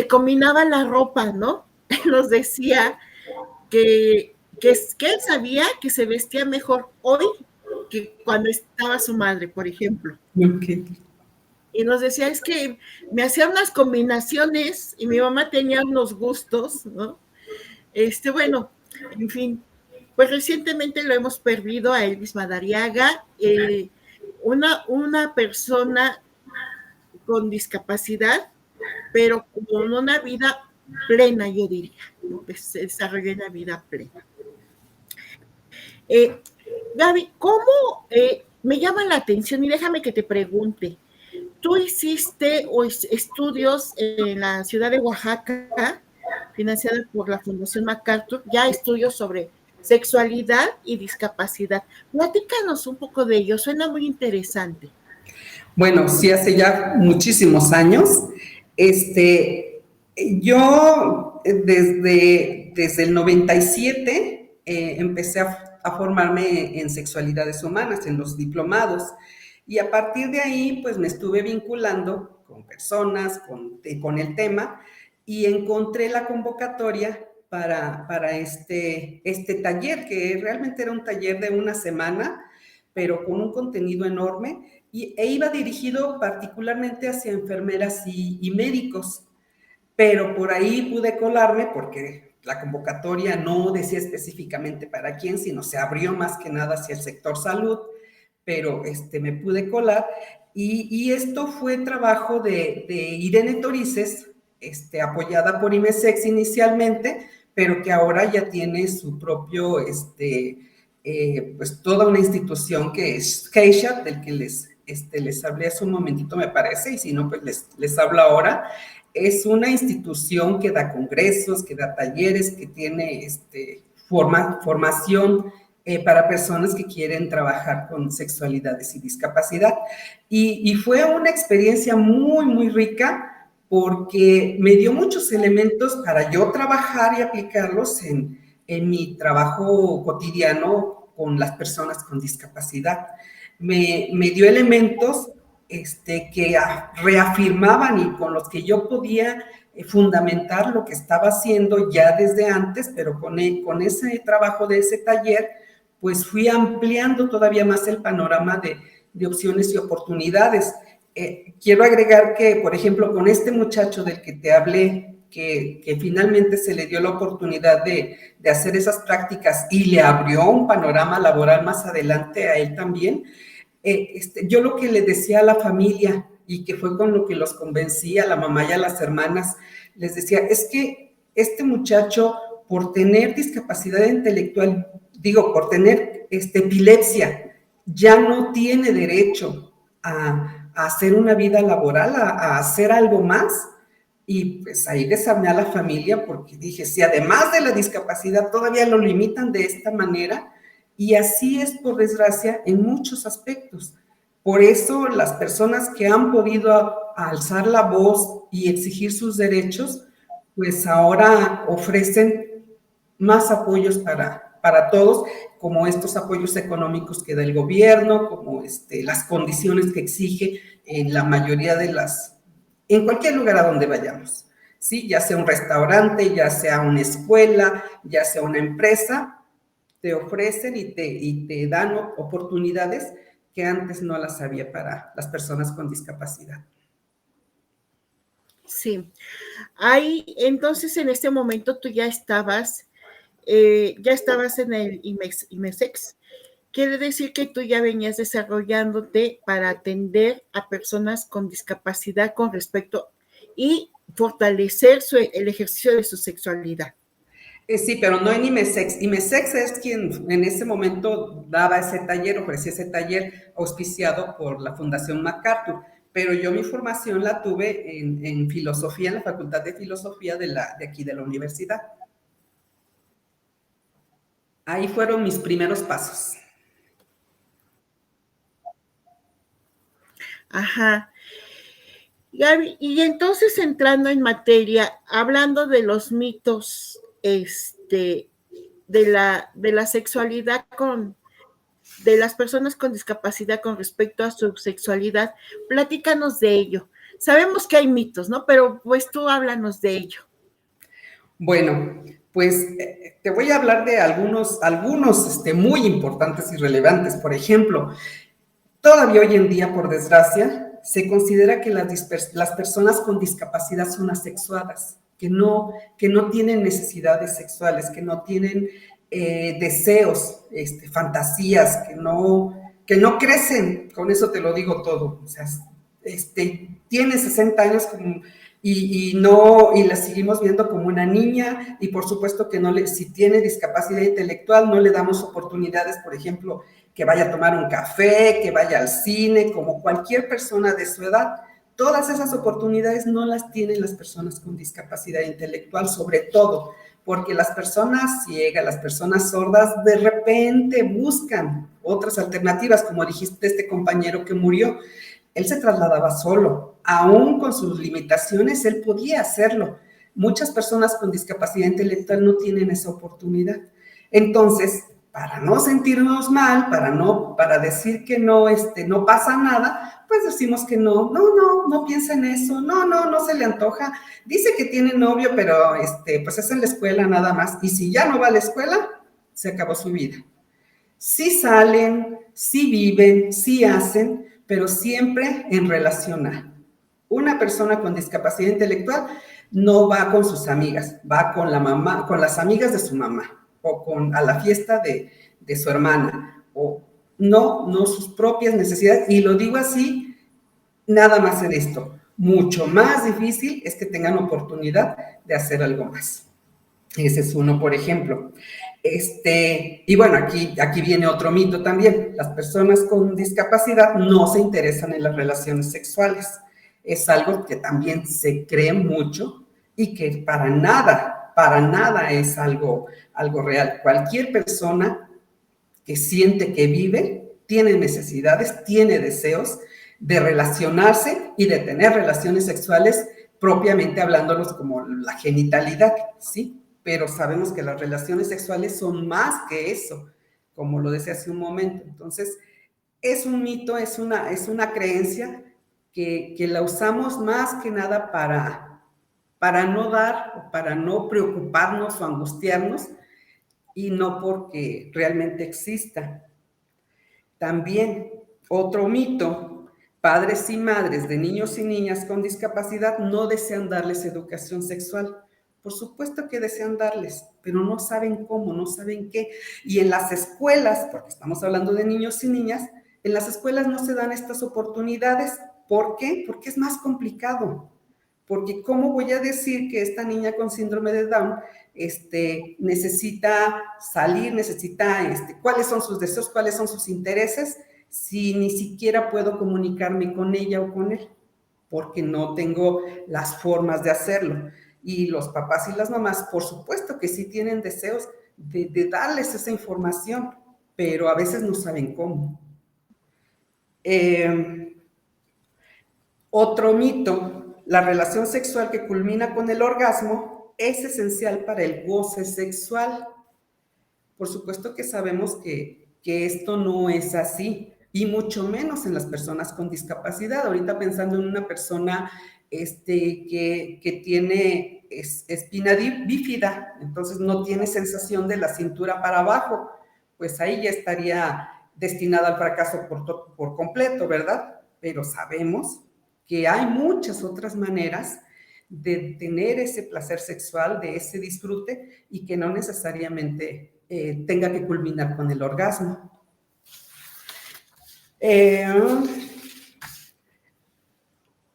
combinaba la ropa, ¿no? Nos decía que él sabía que se vestía mejor hoy que cuando estaba su madre, por ejemplo. Okay. Y nos decía, es que me hacía unas combinaciones y mi mamá tenía unos gustos, ¿no? Bueno, en fin, pues recientemente lo hemos perdido a Elvis Madariaga, una persona con discapacidad, pero con una vida plena, yo diría, ¿no? Se desarrolla una vida plena. Gaby, ¿cómo me llama la atención? Y déjame que te pregunte, tú hiciste estudios en la ciudad de Oaxaca, financiada por la Fundación MacArthur, ya estudios sobre sexualidad y discapacidad. Platícanos un poco de ello, suena muy interesante. Bueno, sí, hace ya muchísimos años. Yo desde el 97 empecé a formarme en sexualidades humanas, en los diplomados, y a partir de ahí, pues me estuve vinculando con personas, con el tema, y encontré la convocatoria para este taller, que realmente era un taller de una semana, pero con un contenido enorme, e iba dirigido particularmente hacia enfermeras y médicos, pero por ahí pude colarme porque la convocatoria no decía específicamente para quién, sino se abrió más que nada hacia el sector salud, pero me pude colar. Y esto fue trabajo de Irene Torices, apoyada por IMESEX inicialmente, pero que ahora ya tiene su propio, pues toda una institución que es Keisha, del que les hablé hace un momentito, me parece, y si no, pues les hablo ahora. Es una institución que da congresos, que da talleres, que tiene formación para personas que quieren trabajar con sexualidades y discapacidad. Y fue una experiencia muy, muy rica porque me dio muchos elementos para yo trabajar y aplicarlos en mi trabajo cotidiano con las personas con discapacidad. Me dio elementos que reafirmaban y con los que yo podía fundamentar lo que estaba haciendo ya desde antes, pero con ese trabajo de ese taller, pues fui ampliando todavía más el panorama de opciones y oportunidades. Quiero agregar que, por ejemplo, con este muchacho del que te hablé, que finalmente se le dio la oportunidad de hacer esas prácticas y le abrió un panorama laboral más adelante a él también, yo lo que le decía a la familia y que fue con lo que los convencí, a la mamá y a las hermanas, les decía, es que este muchacho, por tener discapacidad intelectual, por tener epilepsia, ya no tiene derecho a hacer una vida laboral, a hacer algo más. Y pues ahí desarmé a la familia porque dije, si además de la discapacidad todavía lo limitan de esta manera, y así es, por desgracia, en muchos aspectos. Por eso las personas que han podido alzar la voz y exigir sus derechos, pues ahora ofrecen más apoyos para todos, como estos apoyos económicos que da el gobierno, como las condiciones que exige en la mayoría en cualquier lugar a donde vayamos, ¿sí? Ya sea un restaurante, ya sea una escuela, ya sea una empresa, te ofrecen y te dan oportunidades que antes no las había para las personas con discapacidad. Sí. Ahí, entonces, en este momento tú ya estabas en el IMESEX. Quiere decir que tú ya venías desarrollándote para atender a personas con discapacidad con respecto y fortalecer el ejercicio de su sexualidad. Sí, pero no en IMESEX. IMESEX es quien en ese momento daba ese taller, ofrecía ese taller auspiciado por la Fundación MacArthur, pero yo mi formación la tuve en filosofía, en la Facultad de Filosofía de aquí de la universidad. Ahí fueron mis primeros pasos. Ajá. Gaby, y entonces entrando en materia, hablando de los mitos de la sexualidad de las personas con discapacidad con respecto a su sexualidad, platícanos de ello. Sabemos que hay mitos, ¿no? Pero pues tú háblanos de ello. Bueno, pues te voy a hablar de algunos muy importantes y relevantes. Por ejemplo, todavía hoy en día, por desgracia, se considera que las personas con discapacidad son asexuadas, que no tienen necesidades sexuales, que no tienen deseos, fantasías, que no crecen. Con eso te lo digo todo. O sea, tiene 60 años y la seguimos viendo como una niña, y por supuesto que si tiene discapacidad intelectual, no le damos oportunidades, por ejemplo, que vaya a tomar un café, que vaya al cine, como cualquier persona de su edad. Todas esas oportunidades no las tienen las personas con discapacidad intelectual, sobre todo porque las personas ciegas, las personas sordas, de repente buscan otras alternativas, como dijiste este compañero que murió. Él se trasladaba solo, aún con sus limitaciones, él podía hacerlo. Muchas personas con discapacidad intelectual no tienen esa oportunidad. Entonces, para no sentirnos mal, para decir que no pasa nada, pues decimos que no piensa en eso, no se le antoja. Dice que tiene novio, pero pues es en la escuela nada más. Y si ya no va a la escuela, se acabó su vida. Sí salen, sí viven, sí hacen, pero siempre en relación a una persona con discapacidad intelectual. no va con sus amigas, va con la mamá, con las amigas de su mamá, o a la fiesta de su hermana, o no sus propias necesidades. Y lo digo así, nada más en esto. Mucho más difícil es que tengan oportunidad de hacer algo más. Ese es uno, por ejemplo. Y bueno, aquí viene otro mito también. Las personas con discapacidad no se interesan en las relaciones sexuales. Es algo que también se cree mucho y que para nada es algo real. Cualquier persona que siente que vive, tiene necesidades, tiene deseos de relacionarse y de tener relaciones sexuales, propiamente hablándolos como la genitalidad, ¿sí? Pero sabemos que las relaciones sexuales son más que eso, como lo decía hace un momento. Entonces, es un mito, es una creencia que la usamos más que nada para no dar, o para no preocuparnos o angustiarnos, y no porque realmente exista. También, otro mito: padres y madres de niños y niñas con discapacidad no desean darles educación sexual. Por supuesto que desean darles, pero no saben cómo, no saben qué. Y en las escuelas, porque estamos hablando de niños y niñas, en las escuelas no se dan estas oportunidades. ¿Por qué? Porque es más complicado. Porque ¿cómo voy a decir que esta niña con síndrome de Down necesita salir, cuáles son sus deseos, cuáles son sus intereses, si ni siquiera puedo comunicarme con ella o con él? Porque no tengo las formas de hacerlo. Y los papás y las mamás, por supuesto que sí tienen deseos de darles esa información, pero a veces no saben cómo. Otro mito: la relación sexual que culmina con el orgasmo es esencial para el goce sexual. Por supuesto que sabemos que esto no es así, y mucho menos en las personas con discapacidad. Ahorita pensando en una persona que tiene espina bífida, entonces no tiene sensación de la cintura para abajo, pues ahí ya estaría destinada al fracaso por completo, ¿verdad? Pero sabemos que hay muchas otras maneras de tener ese placer sexual, de ese disfrute, y que no necesariamente tenga que culminar con el orgasmo.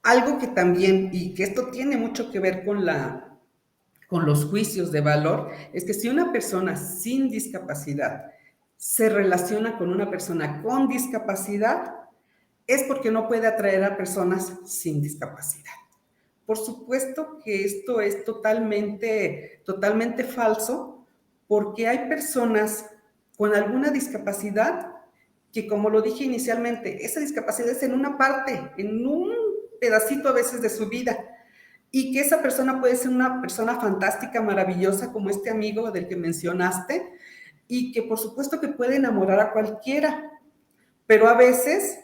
Algo que también, y que esto tiene mucho que ver con los juicios de valor, es que si una persona sin discapacidad se relaciona con una persona con discapacidad, es porque no puede atraer a personas sin discapacidad. Por supuesto que esto es totalmente falso, porque hay personas con alguna discapacidad que, como lo dije inicialmente, esa discapacidad es en una parte, en un pedacito a veces de su vida, y que esa persona puede ser una persona fantástica, maravillosa, como este amigo del que mencionaste, y que por supuesto que puede enamorar a cualquiera, pero a veces,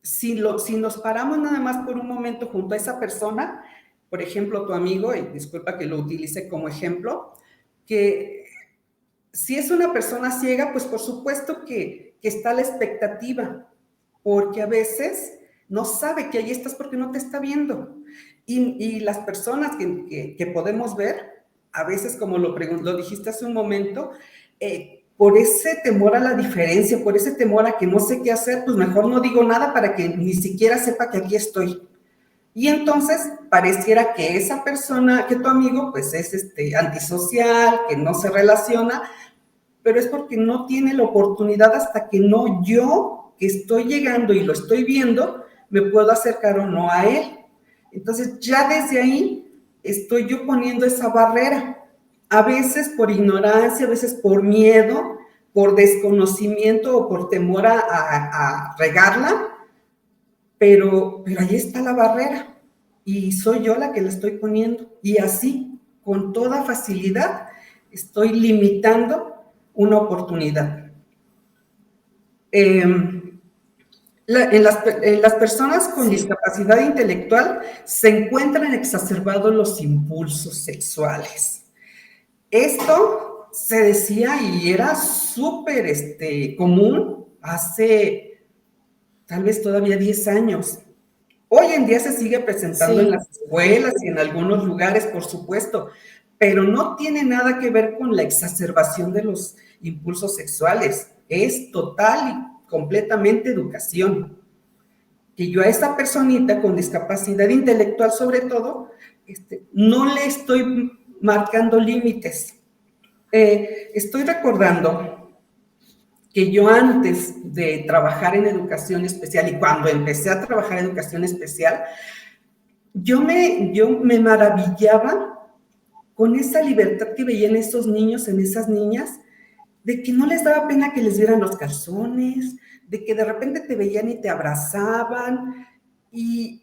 si nos paramos nada más por un momento junto a esa persona, por ejemplo, tu amigo, y disculpa que lo utilice como ejemplo, que si es una persona ciega, pues por supuesto que está a la expectativa, porque a veces no sabe que ahí estás porque no te está viendo. Y las personas que podemos ver, a veces, como lo dijiste hace un momento, por ese temor a la diferencia, por ese temor a que no sé qué hacer, pues mejor no digo nada para que ni siquiera sepa que aquí estoy. Y entonces pareciera que esa persona, que tu amigo, pues es antisocial, que no se relaciona, pero es porque no tiene la oportunidad hasta que no yo, que estoy llegando y lo estoy viendo, me puedo acercar o no a él. Entonces ya desde ahí estoy yo poniendo esa barrera, a veces por ignorancia, a veces por miedo, por desconocimiento o por temor a regarla, pero ahí está la barrera y soy yo la que la estoy poniendo, y así, con toda facilidad, estoy limitando una oportunidad. En las personas con discapacidad intelectual se encuentran exacerbados los impulsos sexuales. Esto se decía y era súper común hace tal vez todavía 10 años. Hoy en día se sigue presentando Sí. en las escuelas y en algunos lugares, por supuesto, pero no tiene nada que ver con la exacerbación de los impulsos sexuales. Es total y completamente educación. Que yo a esa personita con discapacidad intelectual, sobre todo, no le estoy marcando límites. Estoy recordando que yo antes de trabajar en educación especial y cuando empecé a trabajar en educación especial, yo me maravillaba con esa libertad que veía en esos niños, en esas niñas, de que no les daba pena que les vieran los calzones, de que de repente te veían y te abrazaban, y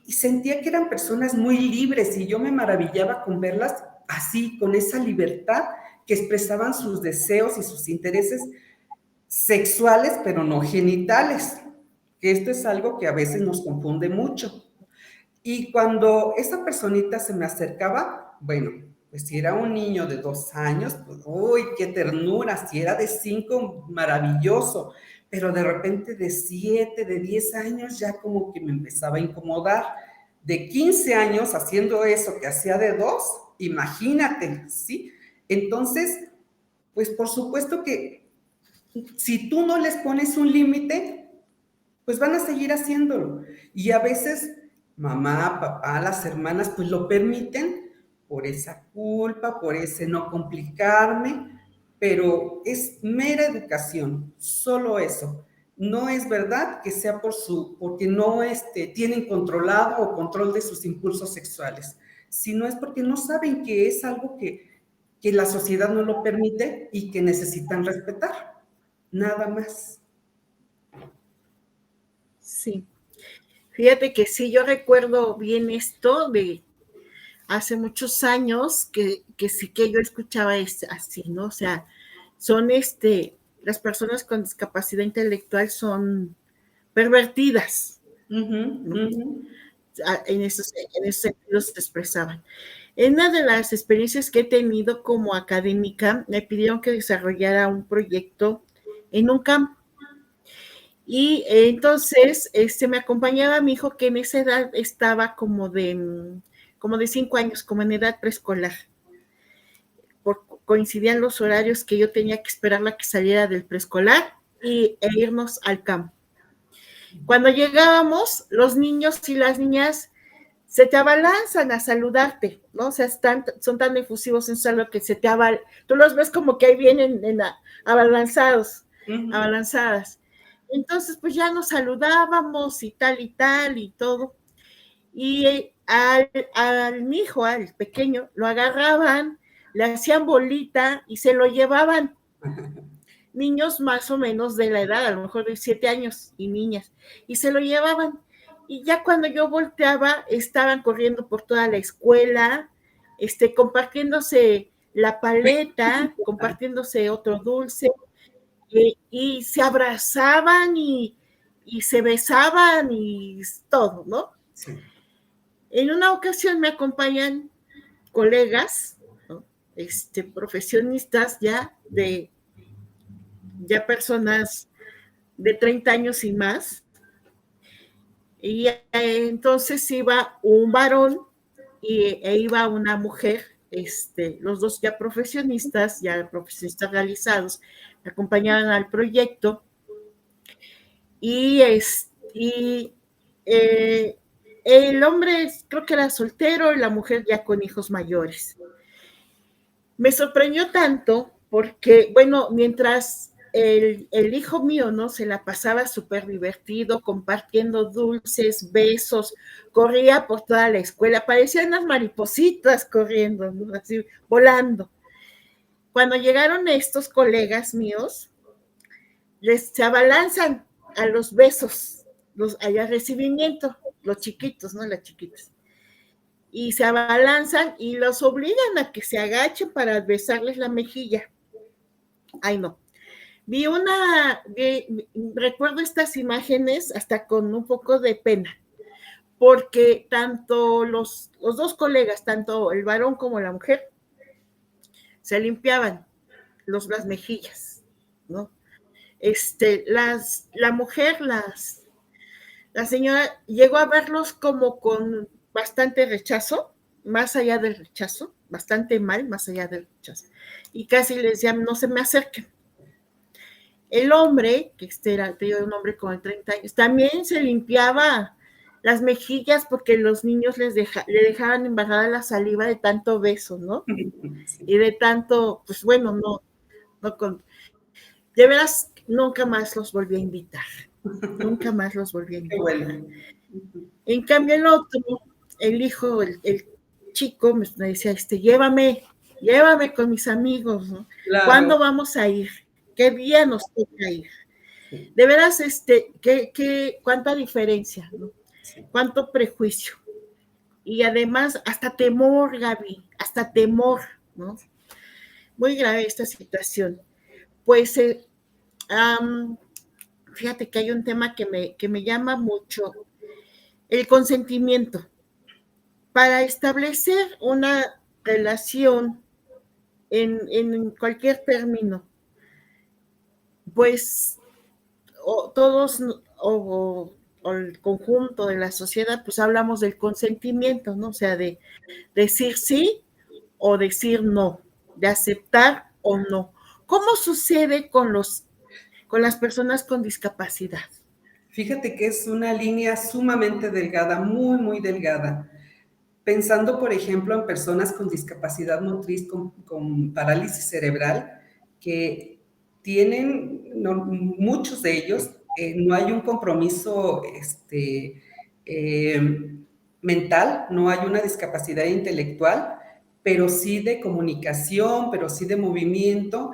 sentía que eran personas muy libres, y yo me maravillaba con verlas así, con esa libertad, que expresaban sus deseos y sus intereses sexuales, pero no genitales, que esto es algo que a veces nos confunde mucho. Y cuando esa personita se me acercaba, bueno, pues si era un niño de 2 años, pues, uy, qué ternura, si era de 5, maravilloso, pero de repente de 7, de 10 años ya como que me empezaba a incomodar. De 15 años haciendo eso que hacía de 2, imagínate, ¿sí? Entonces, pues por supuesto que si tú no les pones un límite, pues van a seguir haciéndolo. Y a veces mamá, papá, las hermanas, pues lo permiten por esa culpa, por ese no complicarme, pero es mera educación, solo eso. No es verdad que sea porque no tienen controlado o control de sus impulsos sexuales, sino es porque no saben que es algo que la sociedad no lo permite y que necesitan respetar. Nada más. Sí. Fíjate que sí, yo recuerdo bien esto de hace muchos años que sí que yo escuchaba así, ¿no? O sea, son las personas con discapacidad intelectual son pervertidas, Ujú, ¿no? ujú. En esos sentidos se expresaban. En una de las experiencias que he tenido como académica, me pidieron que desarrollara un proyecto en un campo. Y entonces me acompañaba mi hijo que en esa edad estaba como de 5 años, como en edad preescolar. Coincidían los horarios que yo tenía que esperarla que saliera del preescolar e irnos al campo. Cuando llegábamos, los niños y las niñas se te abalanzan a saludarte, ¿no? O sea, son tan efusivos en salud que tú los ves como que ahí vienen abalanzados, Ujú. abalanzadas. Entonces, pues ya nos saludábamos y tal y todo. Y al mi hijo, al pequeño, lo agarraban, le hacían bolita y se lo llevaban. Niños más o menos de la edad, a lo mejor de 7 años y niñas, y se lo llevaban. Y ya cuando yo volteaba, estaban corriendo por toda la escuela, compartiéndose la paleta, compartiéndose otro dulce, y se abrazaban y se besaban y todo, ¿no? Sí. En una ocasión me acompañan colegas, ¿no? Profesionistas ya personas de 30 años y más, y entonces iba un varón e iba una mujer, los dos ya profesionistas realizados, me acompañaban al proyecto, y el hombre creo que era soltero y la mujer ya con hijos mayores. Me sorprendió tanto porque, bueno, mientras el hijo mío, ¿no? Se la pasaba súper divertido, compartiendo dulces, besos, corría por toda la escuela, parecían unas maripositas corriendo, ¿no? Así, volando. Cuando llegaron estos colegas míos, se abalanzan a los besos, al recibimiento, los chiquitos, ¿no? Las chiquitas. Y se abalanzan y los obligan a que se agachen para besarles la mejilla. Ay, no. Recuerdo estas imágenes hasta con un poco de pena, porque tanto los dos colegas, tanto el varón como la mujer, se limpiaban las mejillas, ¿no? La mujer las la señora llegó a verlos como con bastante rechazo, más allá del rechazo, bastante mal, más allá del rechazo. Y casi le decía, no se me acerquen. El hombre, que era un hombre con 30 años, también se limpiaba las mejillas porque los niños le dejaban embarrada la saliva de tanto beso, ¿no? Sí. Y de tanto, pues bueno, no con, de veras, nunca más los volví a invitar. Nunca más los volví a Qué invitar. bueno. En cambio, el otro, el hijo, el chico, me decía, llévame con mis amigos, ¿no? Claro. ¿Cuándo vamos a ir? ¿Qué día nos toca ir? Sí, De veras, cuánta diferencia, ¿no? sí. Cuánto prejuicio. Y además, hasta temor, Gaby, hasta temor, ¿no? Muy grave esta situación. Pues, fíjate que hay un tema que me llama mucho, el consentimiento. Para establecer una relación en cualquier término, pues todos o el conjunto de la sociedad, pues hablamos del consentimiento, ¿no? O sea, de decir sí o decir no, de aceptar o no. ¿Cómo sucede con las personas con discapacidad? Fíjate que es una línea sumamente delgada, muy, muy delgada. Pensando, por ejemplo, en personas con discapacidad motriz, con parálisis cerebral, que tienen, muchos de ellos, no hay un compromiso mental, no hay una discapacidad intelectual, pero sí de comunicación, pero sí de movimiento.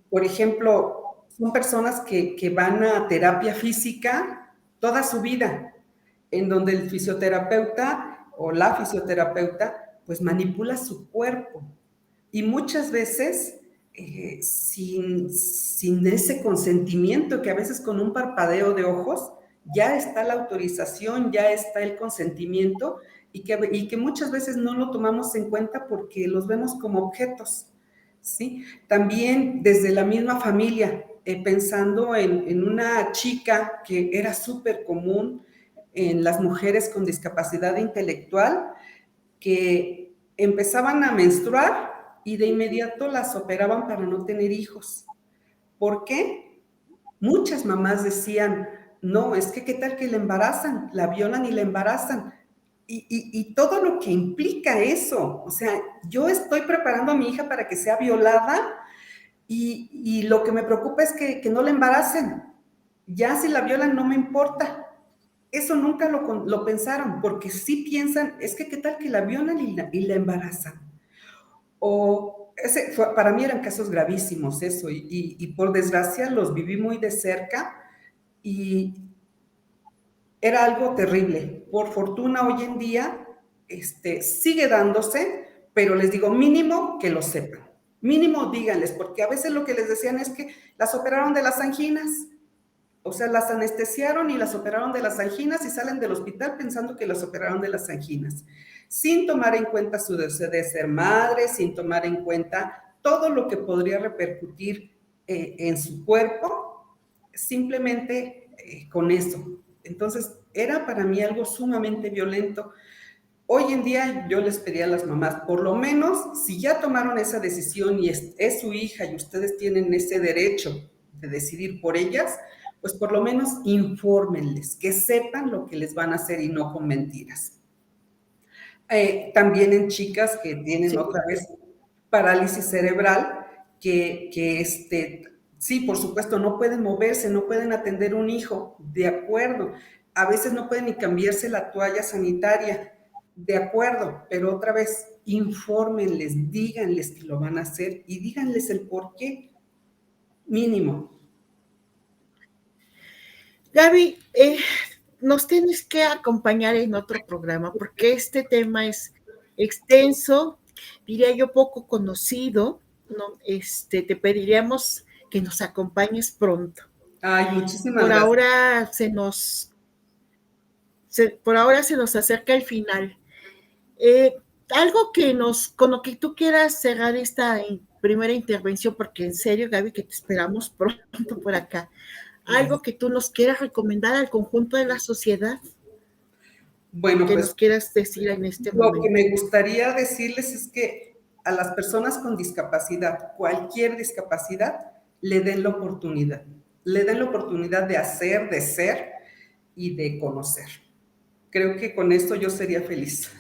Por ejemplo, son personas que van a terapia física toda su vida, en donde el fisioterapeuta o la fisioterapeuta pues manipula su cuerpo y muchas veces sin ese consentimiento, que a veces con un parpadeo de ojos ya está la autorización, ya está el consentimiento y que muchas veces no lo tomamos en cuenta porque los vemos como objetos, ¿sí? También desde la misma familia, pensando en una chica que era súper común en las mujeres con discapacidad intelectual, que empezaban a menstruar y de inmediato las operaban para no tener hijos. ¿Por qué? Muchas mamás decían, no, es que qué tal que la embarazan, la violan y la embarazan. Y todo lo que implica eso, o sea, yo estoy preparando a mi hija para que sea violada y lo que me preocupa es que no la embaracen. Ya si la violan no me importa. Eso nunca lo pensaron, porque sí piensan, es que qué tal que la violan y la embarazan. Para mí eran casos gravísimos eso, y por desgracia los viví muy de cerca y era algo terrible. Por fortuna hoy en día sigue dándose, pero les digo, mínimo que lo sepan. Mínimo díganles, porque a veces lo que les decían es que las operaron de las anginas. O sea, las anestesiaron y las operaron de las anginas y salen del hospital pensando que las operaron de las anginas, sin tomar en cuenta su deseo de ser madre, sin tomar en cuenta todo lo que podría repercutir en su cuerpo, simplemente con eso. Entonces, era para mí algo sumamente violento. Hoy en día yo les pedía a las mamás, por lo menos, si ya tomaron esa decisión y es su hija y ustedes tienen ese derecho de decidir por ellas, pues por lo menos infórmenles, que sepan lo que les van a hacer y no con mentiras. También en chicas que tienen Sí, otra vez parálisis cerebral, sí, por supuesto, no pueden moverse, no pueden atender un hijo, de acuerdo. A veces no pueden ni cambiarse la toalla sanitaria, de acuerdo, pero otra vez, infórmenles, díganles que lo van a hacer y díganles el por qué, mínimo. Gaby, nos tienes que acompañar en otro programa porque este tema es extenso, diría yo poco conocido, ¿no? Te pediríamos que nos acompañes pronto. Ay, muchísimas Por gracias. ahora por ahora se nos acerca el final. Algo con lo que tú quieras cerrar esta primera intervención, porque en serio, Gaby, que te esperamos pronto por acá. algo que tú nos quieras recomendar al conjunto de la sociedad, Bueno, que pues nos quieras decir en este lo momento. que me gustaría decirles es que a las personas con discapacidad, cualquier discapacidad, le den la oportunidad. Le den la oportunidad de hacer, de ser y de conocer. Creo que con esto yo sería feliz.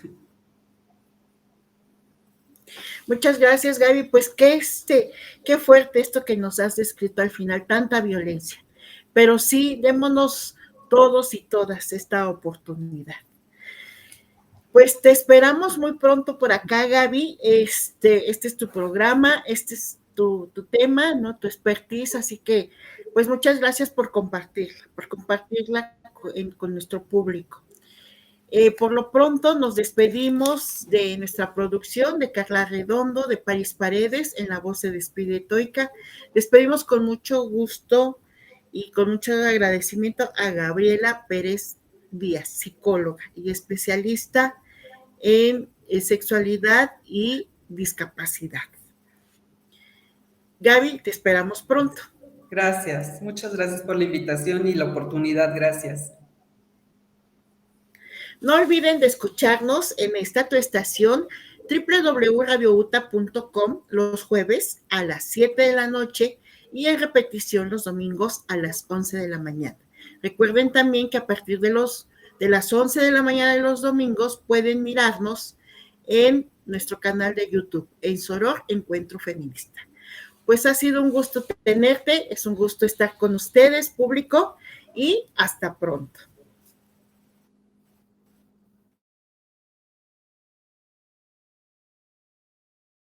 Muchas gracias, Gaby. Pues qué fuerte esto que nos has descrito al final, tanta violencia. Pero sí, démonos todos y todas esta oportunidad. Pues te esperamos muy pronto por acá, Gaby. Este es tu programa, este es tu tema, ¿no? Tu expertise, así que, pues muchas gracias por compartirla con nuestro público. Por lo pronto nos despedimos de nuestra producción, de Carla Redondo, de París Paredes, en la voz se despide Toica. Despedimos con mucho gusto y con mucho agradecimiento a Gabriela Pérez Díaz, psicóloga y especialista en sexualidad y discapacidad. Gaby, te esperamos pronto. Gracias, muchas gracias por la invitación y la oportunidad, gracias. No olviden de escucharnos en esta tu estación www.radiouta.com los jueves a las 7 de la noche y en repetición los domingos a las 11 de la mañana. Recuerden también que a partir de las 11 de la mañana de los domingos pueden mirarnos en nuestro canal de YouTube, en Soror Encuentro Feminista. Pues ha sido un gusto tenerte, es un gusto estar con ustedes, público, y hasta pronto.